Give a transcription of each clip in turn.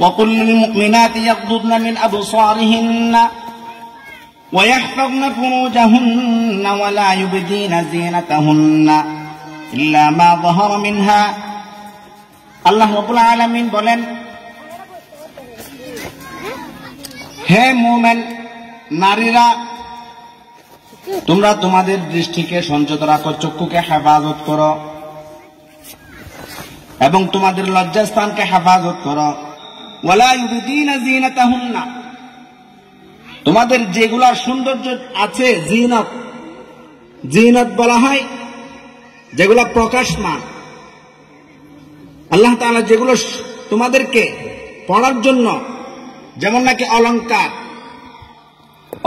وقل للمؤمنات يغضضن من أبصارهن ويحفظن فروجهن ولا يبدين زينتهن إلا ما ظهر منها আল্লাহ রাব্বুল আলামিন বলেন, হে মুমিন নারীরা, তোমরা তোমাদের দৃষ্টিকে সংযত রাখো, চক্ষুকে হেফাজত করো এবং তোমাদের লজ্জাস্থানকে হেফাজত করো। ওয়ালা ইউবদিনা যিনাতাহুন্না, তোমাদের যেগুলার সৌন্দর্য আছে, জিনত, জিনত বলা হয় যেগুলা প্রকাশমান। আল্লাহ তাআলা যেগুলো তোমাদেরকে পড়ার জন্য, যেমন নাকি অলংকার,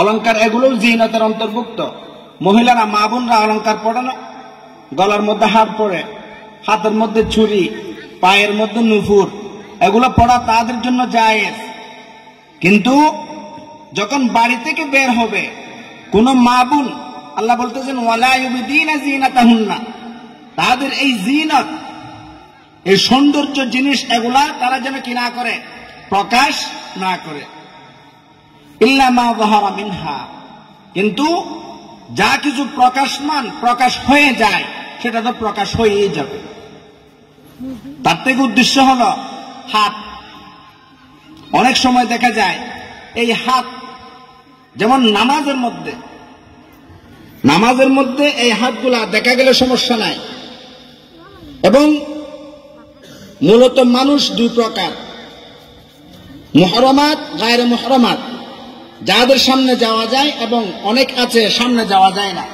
অলংকার এগুলো জিনতের অন্তর্ভুক্ত। মহিলারা, মা বোনরা অলংকার পড়ে না, গলার মধ্যে হার পরে, হাতের মধ্যে ছুরি, পায়ের মধ্যে নুপুর, এগুলো পড়া তাদের জন্য জায়েজ। কিন্তু যখন বাড়ি থেকে বের হবে কোন মা বোন, আল্লাহ বলতেছেন ওয়ালা ইউবদিনা যিনাতাহুন্না, তাদের এই জিনত, এই সৌন্দর্য জিনিস এগুলা তারা যেন কি না করে, প্রকাশ না করে। ইল্লা মা যাহারা মিনহা, কিন্তু যা কিছু প্রকাশমান, প্রকাশ হয়ে যায়, সেটা তো প্রকাশ হয়েই যাবে। তার থেকে উদ্দেশ্য হলো হাত। অনেক সময় দেখা যায় এই হাত, যেমন নামাজের মধ্যে এই হাতগুলা দেখা গেলে সমস্যা নাই। এবং মূলত মানুষ দুই প্রকার, মুহরমাত, গায়রে মুহরমাত, যাদের সামনে যাওয়া যায় এবং অনেক আছে সামনে যাওয়া যায় না।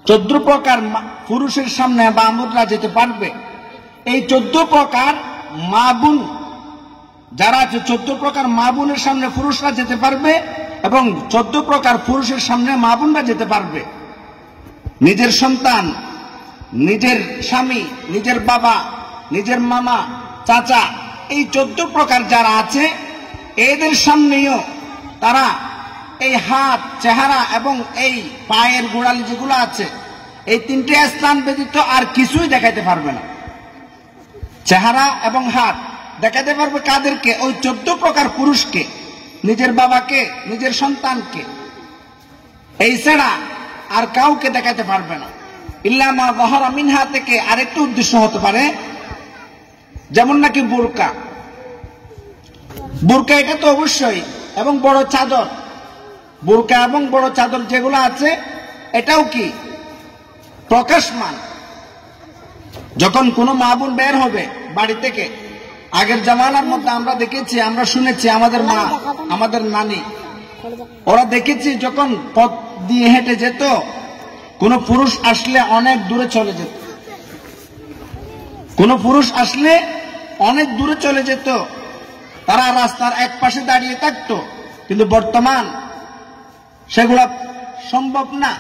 14 প্রকার পুরুষের সামনে বামুদরা যেতে পারবে। এই 14 প্রকার মা বোন যারা আছে, 14 প্রকার মা বোনের সামনে পুরুষরা যেতে পারবে এবং 14 প্রকার পুরুষের সামনে মা বোনরা যেতে পারবে। নিজের সন্তান, নিজের স্বামী, নিজের বাবা, নিজের মামা, চাচা, এই 14 প্রকার যারা আছে, এদের সামনেও তারা এই হাত, চেহারা এবং এই পায়ের গোড়ালি যেগুলো আছে, এই 3টে স্থান ব্যতীত আর কিছুই দেখাইতে পারবে না। চেহারা এবং হাত দেখাতে পারবে কাদেরকে? ওই 14 প্রকার পুরুষকে, নিজের বাবাকে, নিজের সন্তানকে। এই ছাড়া আর কাউকে দেখাতে পারবে না। ইল্লা মা যাহারা মিনহা থেকে আরেকটা উদ্দেশ্য হতে পারে, যেমন নাকি বোরকা। বোরকা এটা তো অবশ্যই, এবং বড় চাদর, বোরকা এবং বড় চাদর যেগুলো আছে, এটাও কি প্রকাশমান। যখন কোনো মা বোন বের হবে বাড়ি থেকে, আগের জামানার মধ্যে আমরা দেখেছি, আমরা শুনেছি, আমাদের মা, আমাদের নানি, ওরা দেখেছি যখন পথ দিয়ে হেঁটে যেত, কোন পুরুষ আসলে অনেক দূরে চলে যেত। কোন পুরুষ আসলে অনেক দূরে চলে যেত, তারা রাস্তার এক পাশে দাঁড়িয়ে থাকতো। কিন্তু বর্তমান সেগুলা সম্ভব না।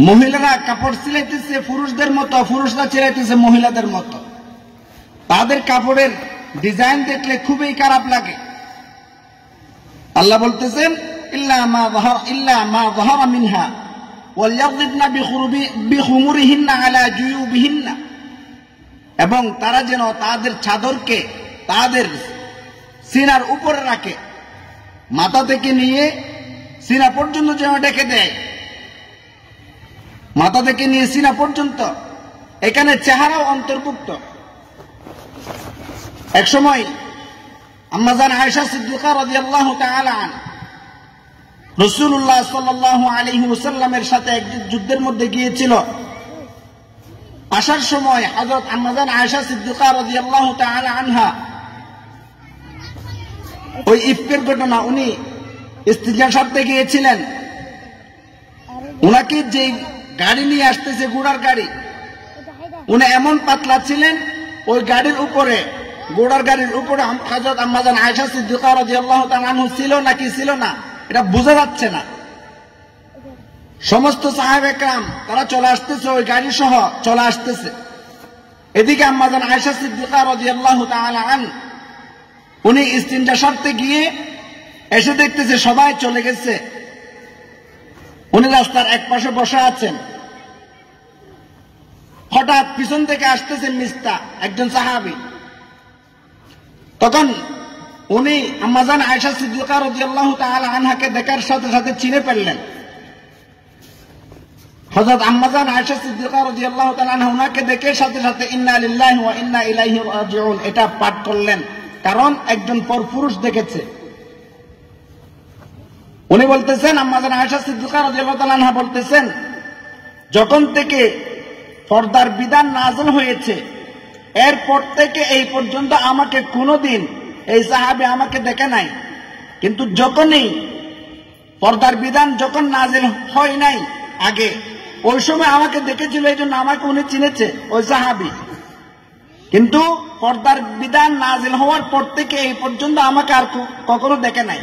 মহিলারা কাপড় সিলাইতেছে পুরুষদের মতো, পুরুষরা সিলাইতেছে মহিলাদের মতো। তাদের কাপড়ের ডিজাইন দেখলে খুবই খারাপ লাগে। আল্লাহ বলতেছেন ইল্লা মা যাহারা মিনহা ওয়ালয়াযিবনা বিখুমুরিহিন্না আলা জুয়ুবিহিন্না, এবং তারা যেন তাদের চাদরকে তাদের সিনার উপরে রাখে, মাথা থেকে নিয়ে সিনা পর্যন্ত যেন ঢেকে দেয়, মাথা থেকে নিয়ে সিনা পর্যন্ত। এখানে চেহারাও অন্তর্ভুক্ত। এক সময় আম্মা জান আয়েশা সিদ্দিকা রাদিয়াল্লাহু তাআলা আনহা রাসূলুল্লাহ সাল্লাল্লাহু আলাইহি ওয়াসাল্লামের সাথে এক যুদ্ধের মধ্যে গিয়েছিল। আসার সময় হযরত আম্মা জান আয়েশা সিদ্দিকা রাদিয়াল্লাহু তাআলা আনহা ওই ইফকের ঘটনা, উনি ইস্তিনজা সারতে গিয়েছিলেন, উনাকে যে গাড়ি নিয়ে আসতেছে, ঘোড়ার গাড়ি, উনি এমন পাতলা ছিলেন, ওই গাড়ির উপরে, ঘোড়ার গাড়ির উপরে হযরত আম্মা জান আয়েশা সিদ্দিকা রাদিয়াল্লাহু তাআলা আনহা ছিল নাকি ছিল না এটা বোঝা যাচ্ছে না। সমস্ত সাহাবা একরাম তারা চলে আসতেছে, ওই গাড়ি সহ চলে আসতেছে। এদিকে আম্মা জান আয়েশা সিদ্দিকা রাদিয়াল্লাহু তাআলা আনহা উনি ইস্তিনজা সারতে গিয়ে এসে দেখতেছে সবাই চলে গেছে, উনি রাস্তার এক পাশে বসে আছেন। হঠাৎ পিছন থেকে আসতেছেন মিস্তা, একজন সাহাবী। তখন উনি আম্মাজান আয়েশা সিদ্দিকা রাদিয়াল্লাহু তাআলা আনহাকে দেখার সাথে সাথে চিনে ফেললেন। হযরত আম্মাজান আয়েশা সিদ্দিকা রাদিয়াল্লাহু তাআলা আনহা উনাকে দেখে সাথে সাথে ইন্না লিল্লাহি ওয়া ইন্না ইলাইহি রাজিউন এটা পাঠ করলেন, কারণ একজন পরপুরুষ দেখেছে। উনি বলতেছেন, আম্মাজান আয়েশা সিদ্দিকা রাদিয়াল্লাহু তাআলা আনহা বলতেছেন, যখন থেকে পর্দার বিধান নাযিল হয়েছে এরপর থেকে এই পর্যন্ত আমাকে কোনোদিন এই সাহাবী আমাকে দেখে নাই, কিন্তু যখনই পর্দার বিধান যখন নাযিল হয় নাই আগে, ওই সময় আমাকে দেখেছিল, এই জন্য আমাকে উনি চিনেছে ওই সাহাবী। কিন্তু পর্দার বিধান নাযিল হওয়ার পর থেকে এই পর্যন্ত আমাকে আর কখনো দেখে নাই।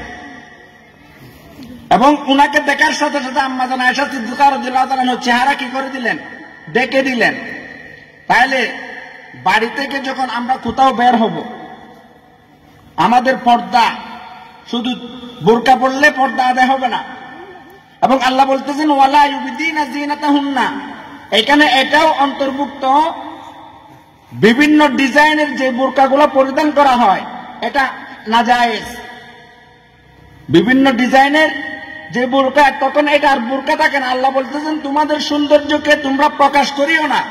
এবং উনাকে দেখার সাথে সাথে আম্মাজান আয়েশা সিদ্দিকা রাদিয়াল্লাহু তাআলা আনহার চেহারা কি করে দিলেন, দেখে দিলেন। তাহলে বাড়ি থেকে যখন আমরা কোথাও বের হব, আমাদের পর্দা, শুধু বোরকা পরলে পর্দা আদায় হবে না। এবং আল্লাহ বলতেছেন ওয়ালা ইউবদিনা যিনাতাহুন্না, এখানে এটাও অন্তর্ভুক্ত, বিভিন্ন ডিজাইনের যে বোরকাগুলো পরিধান করা হয় এটা নাজায়েজ। বিভিন্ন ডিজাইনের যে বোরকা, তখন এটা আর বোরকা থাকে না। আল্লাহ বলতেছেন তোমাদের সৌন্দর্যকে তোমরা প্রকাশ করিও না।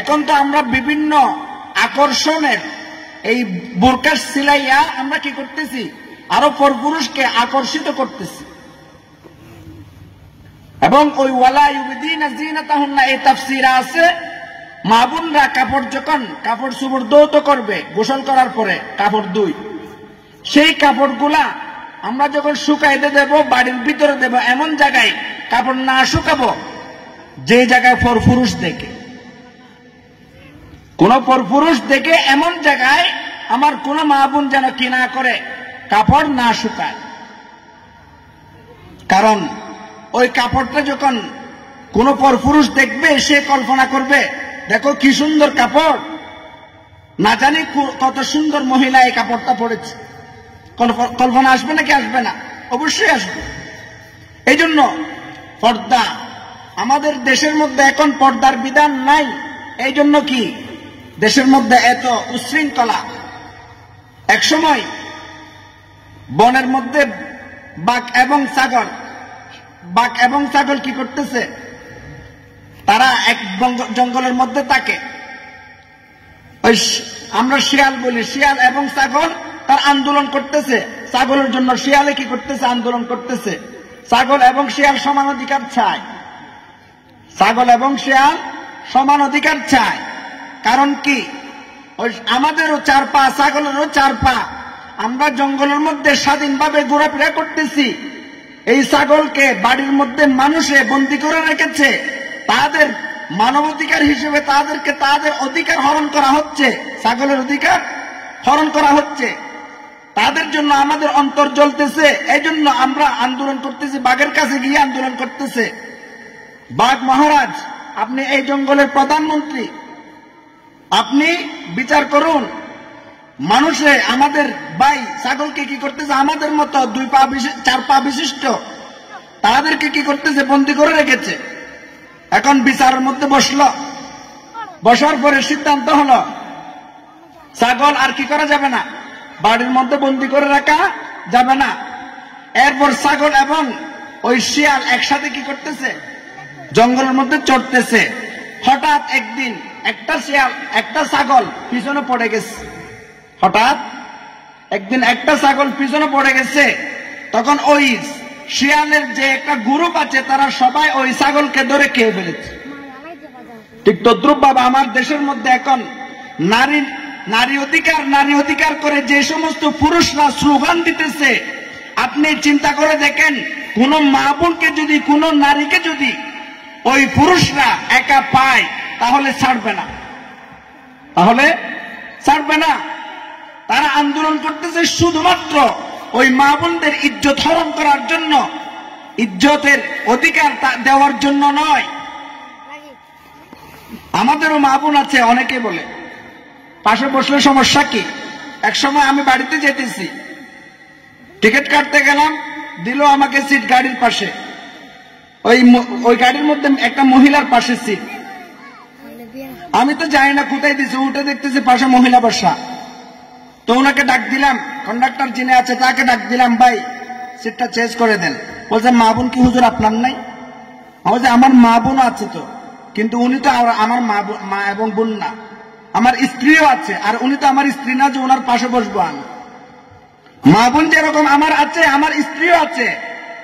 এখন তো আমরা বিভিন্ন আকর্ষণের এই বোরকা সিলাইয়া আমরা কি করতেছি, আরো পরপুরুষকে আকর্ষিত করতেছি। এবং ওই ওয়ালা ইউবদিনা যিনাতাহুন্না এই তাফসীর আছে, মা বোনরা কাপড় চোপড় ধৌত করবে গোসল করার পরে, কাপড় ধুই, সেই কাপড়গুলা আমরা যখন শুকাইতে দেব, বাড়ির ভিতরে দেব, এমন জায়গায় কাপড় না শুকাবো যে জায়গায় পরপুরুষ দেখে। কোন পরপুরুষ দেখে এমন জায়গায় আমার কোন মা বোন যেন কি না করে, কাপড় না শুকায়। কারণ ওই কাপড়টা যখন কোন পরপুরুষ দেখবে, সে কল্পনা করবে দেখো কি সুন্দর কাপড়, না জানি কত সুন্দর মহিলা এই কাপড়টা পরেছে। কল্পনা আসবে নাকি আসবে না? অবশ্যই আসবে। এই জন্য পর্দা, আমাদের দেশের মধ্যে এখন পর্দার বিধান নাই। এই জন্য কি দেশের মধ্যে এত উচ্ছৃঙ্খলা। একসময় বনের মধ্যে বাঘ এবং ছাগল কি করতেছে, তারা এক জঙ্গলের মধ্যে থাকে। ওই আমরা শিয়াল বলি, শিয়াল এবং ছাগল তার আন্দোলন করতেছে। ছাগলের জন্য শিয়ালে কি করতেছে, আন্দোলন করতেছে। ছাগল এবং শিয়াল সমান অধিকার চায়, ছাগল এবং শিয়াল সমান অধিকার চায়। কারণ কি, ওই আমাদেরও 4 পা, ছাগলেরও 4 পা। আমরা জঙ্গলের মধ্যে স্বাধীনভাবে ঘোরাফেরা করতেছি। এই ছাগলকে বাড়ির মধ্যে মানুষে বন্দী করে রেখেছে, তাদের মানবাধিকার হিসেবে তাদেরকে তাদের অধিকার হরণ করা হচ্ছে, ছাগলের অধিকার হরণ করা হচ্ছে। তাদের জন্য আমাদের অন্তর জ্বলতেছে। এই জন্য আমরা আন্দোলন করতেছি, বাঘের কাছে গিয়ে আন্দোলন করতেছে। বাঘ মহারাজ, আপনি এই জঙ্গলের প্রধানমন্ত্রী, আপনি বিচার করুন। মানুষে আমাদের ভাই ছাগলকে কি করতেছে, আমাদের মতো 2 পা 4 পা বিশিষ্ট, তাদেরকে কি করতেছে, বন্দী করে রেখেছে। এখন বিচারের মধ্যে বসার পরে সিদ্ধান্ত হলো ছাগল আর কি করা যাবে না, বাড়ির মধ্যে বন্দী করে রাখা যাবে না। এরপর ছাগল এবং ওই শিয়াল একসাথে কি করতেছে, জঙ্গলের মধ্যে চড়তেছে। হঠাৎ একদিন একটা ছাগল পিছনে পড়ে গেছে। হঠাৎ একদিন একটা ছাগল পিছনে পড়ে গেছে। তখন ওই শিয়ালের যে একটা গ্রুপ আছে, তারা সবাই ওই ছাগলকে ধরে খেয়ে ফেলেছে। ঠিক তদ্রুপ ভাবে আমার দেশের মধ্যে এখন নারী অধিকার করে যে সমস্ত পুরুষরা স্লোগান দিতেছে, আপনি চিন্তা করে দেখেন, কোন মা বোনকে যদি, কোন নারীকে যদি ওই পুরুষরা একা পায়, তাহলে ছাড়বে না। তারা আন্দোলন করতেছে শুধুমাত্র ওই মা বোনদের ইজ্জত হরণ করার জন্য, ইজ্জতের অধিকার দেওয়ার জন্য নয়। আমাদেরও মা বোন আছে, অনেকে বলে পাশে বসলে সমস্যা কি। একসময় আমি বাড়িতে যেতেছি, টিকিট কাটতে গেলাম, দিল আমাকে সিট গাড়ির পাশে। ওই গাড়ির মধ্যে একটা মহিলার পাশে সিট। আমি তো জানি না কোথায় দিছে, উঠে দেখতেছি পাশে মহিলা বসা। তো ওনাকে ডাক দিলাম, কন্ডাক্টর যিনি আছে তাকে ডাক দিলাম, ভাই সিটটা চেঞ্জ করে দেন। বলছে মা বোন কি হুজুর আপনার নাই? বলছে আমার মা বোন আছে তো, কিন্তু উনি তো আমার মা এবং বোন না, আমার স্ত্রীও আছে, আর উনি তো আমার স্ত্রী না যে ওনার পাশে বসবো আমি। মা বোন যেরকম আমার আছে, আমার স্ত্রীও আছে,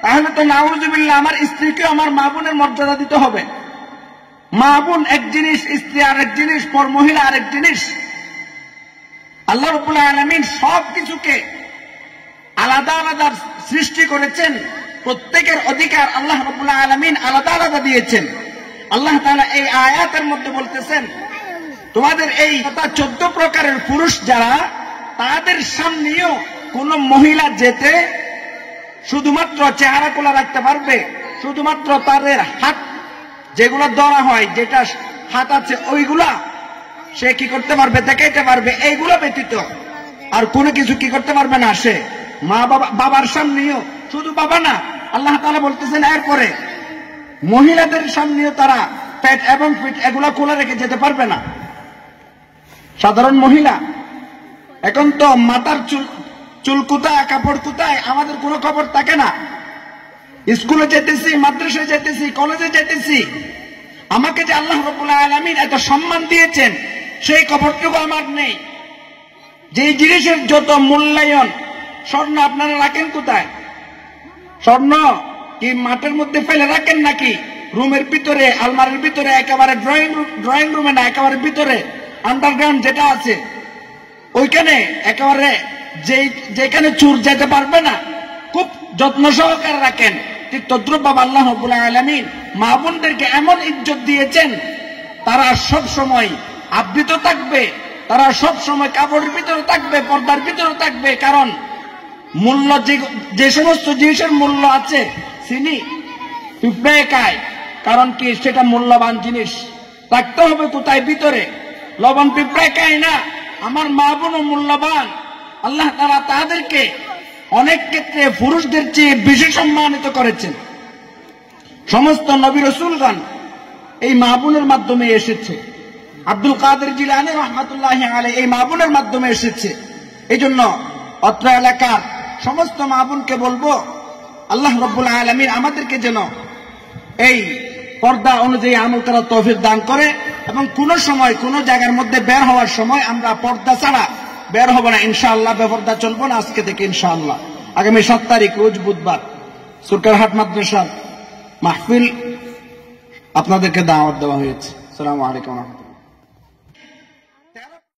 তাহলে তো নাউজুবিল্লাহ আমার স্ত্রীকেও আমার মা বোনের মর্যাদা দিতে হবে। মা বোন এক জিনিস, স্ত্রী আরেক জিনিস, পর মহিলা আরেক জিনিস। আল্লাহ রাব্বুল আলামিন সব কিছুকে আলাদা আলাদা সৃষ্টি করেছেন, প্রত্যেকের অধিকার আল্লাহ রাব্বুল আলামিন আলাদা আলাদা দিয়েছেন। আল্লাহ তাআলা এই আয়াতের মধ্যে বলতেছেন, তোমাদের এই 14 প্রকারের পুরুষ যারা, তাদের সামনেও কোন মহিলা যেতে শুধুমাত্র চেহারা খোলা রাখতে পারবে, শুধুমাত্র তাদের হাত যেগুলো ধরা হয়, যেটা হাত আছে ওইগুলা সে কি করতে পারবে, দেখাইতে পারবে, এইগুলো ব্যতীত আর কোনো কিছু কি করতে পারবে না সে। মা বাবার সামনেও, শুধু বাবা না, আল্লাহ তাআলা বলতেছেন এরপরে মহিলাদের সামনেও তারা পেট এবং পিঠ এগুলা খোলা রেখে যেতে পারবে না। সাধারণ মহিলা এখন তো মাথার চুল কোথায়, কাপড় কোথায়, আমাদের কোনো খবর থাকে না। স্কুলে যেতেছি, মাদ্রাসায় যেতেছি, কলেজে যেতেছি, আমাকে যে আল্লাহ রাব্বুল আলামিন এত সম্মান দিয়েছেন সেই খবরটুকু আমার নেই। যে জিনিসের যত মূল্যায়ন, স্বর্ণ আপনারা রাখেন কোথায়? স্বর্ণ কি মাঠের মধ্যে ফেলে রাখেন নাকি রুমের ভিতরে, আলমারির ভিতরে, একেবারে ড্রয়িং রুমে না, একেবারে ভিতরে আন্ডারগ্রাউন্ড যেটা আছে ওইখানে, একেবারে যেখানে চুর যেতে পারবে না, খুব যত্ন সহকারে রাখেন। ঠিক তদ্রুপ আল্লাহ রাব্বুল আলামিন মা বোনদেরকে এমন ইজ্জত দিয়েছেন, তারা সব সময় আবৃত থাকবে, তারা সব সময় কাপড়ের ভিতরে থাকবে, পর্দার ভিতরে থাকবে। কারণ মূল্য যে সমস্ত জিনিসের মূল্য আছে, চিনি পিঁপড়ে খায়, কারণ কি সেটা মূল্যবান জিনিস, থাকতে হবে কোথায়? ভিতরে। লবণ পিঁপড়ে খায় না, আমার মা বোনও মূল্যবান। আল্লাহ তাআলা তাদেরকে অনেক ক্ষেত্রে পুরুষদের চেয়ে বেশি সম্মানিত করেছেন। সমস্ত নবী রাসূলগণ এই মা বোনের মাধ্যমে এসেছে। আব্দুল কাদের জিলানী রাহমাতুল্লাহি আলাইহি এই মা বোনের মাধ্যমে এসেছে। এই জন্য অত্র এলাকার সমস্ত মা বোনকে বলবো, আল্লাহ রাব্বুল আলামিন আমাদেরকে যেন এই পর্দা অনুযায়ী আমল করার তৌফিক দান করে, এবং কোন সময় কোন জায়গার মধ্যে বের হওয়ার সময় আমরা পর্দা ছাড়া বের হব না ইনশাআল্লাহ, বেপর্দা চলবো না আজকে থেকে ইনশাআল্লাহ। আগামী 7 তারিখ রোজ বুধবার সুরকারহাট মাদ্রাসার মাহফিল আপনাদেরকে দাওয়াত দেওয়া হয়েছে। আসসালামু আলাইকুম।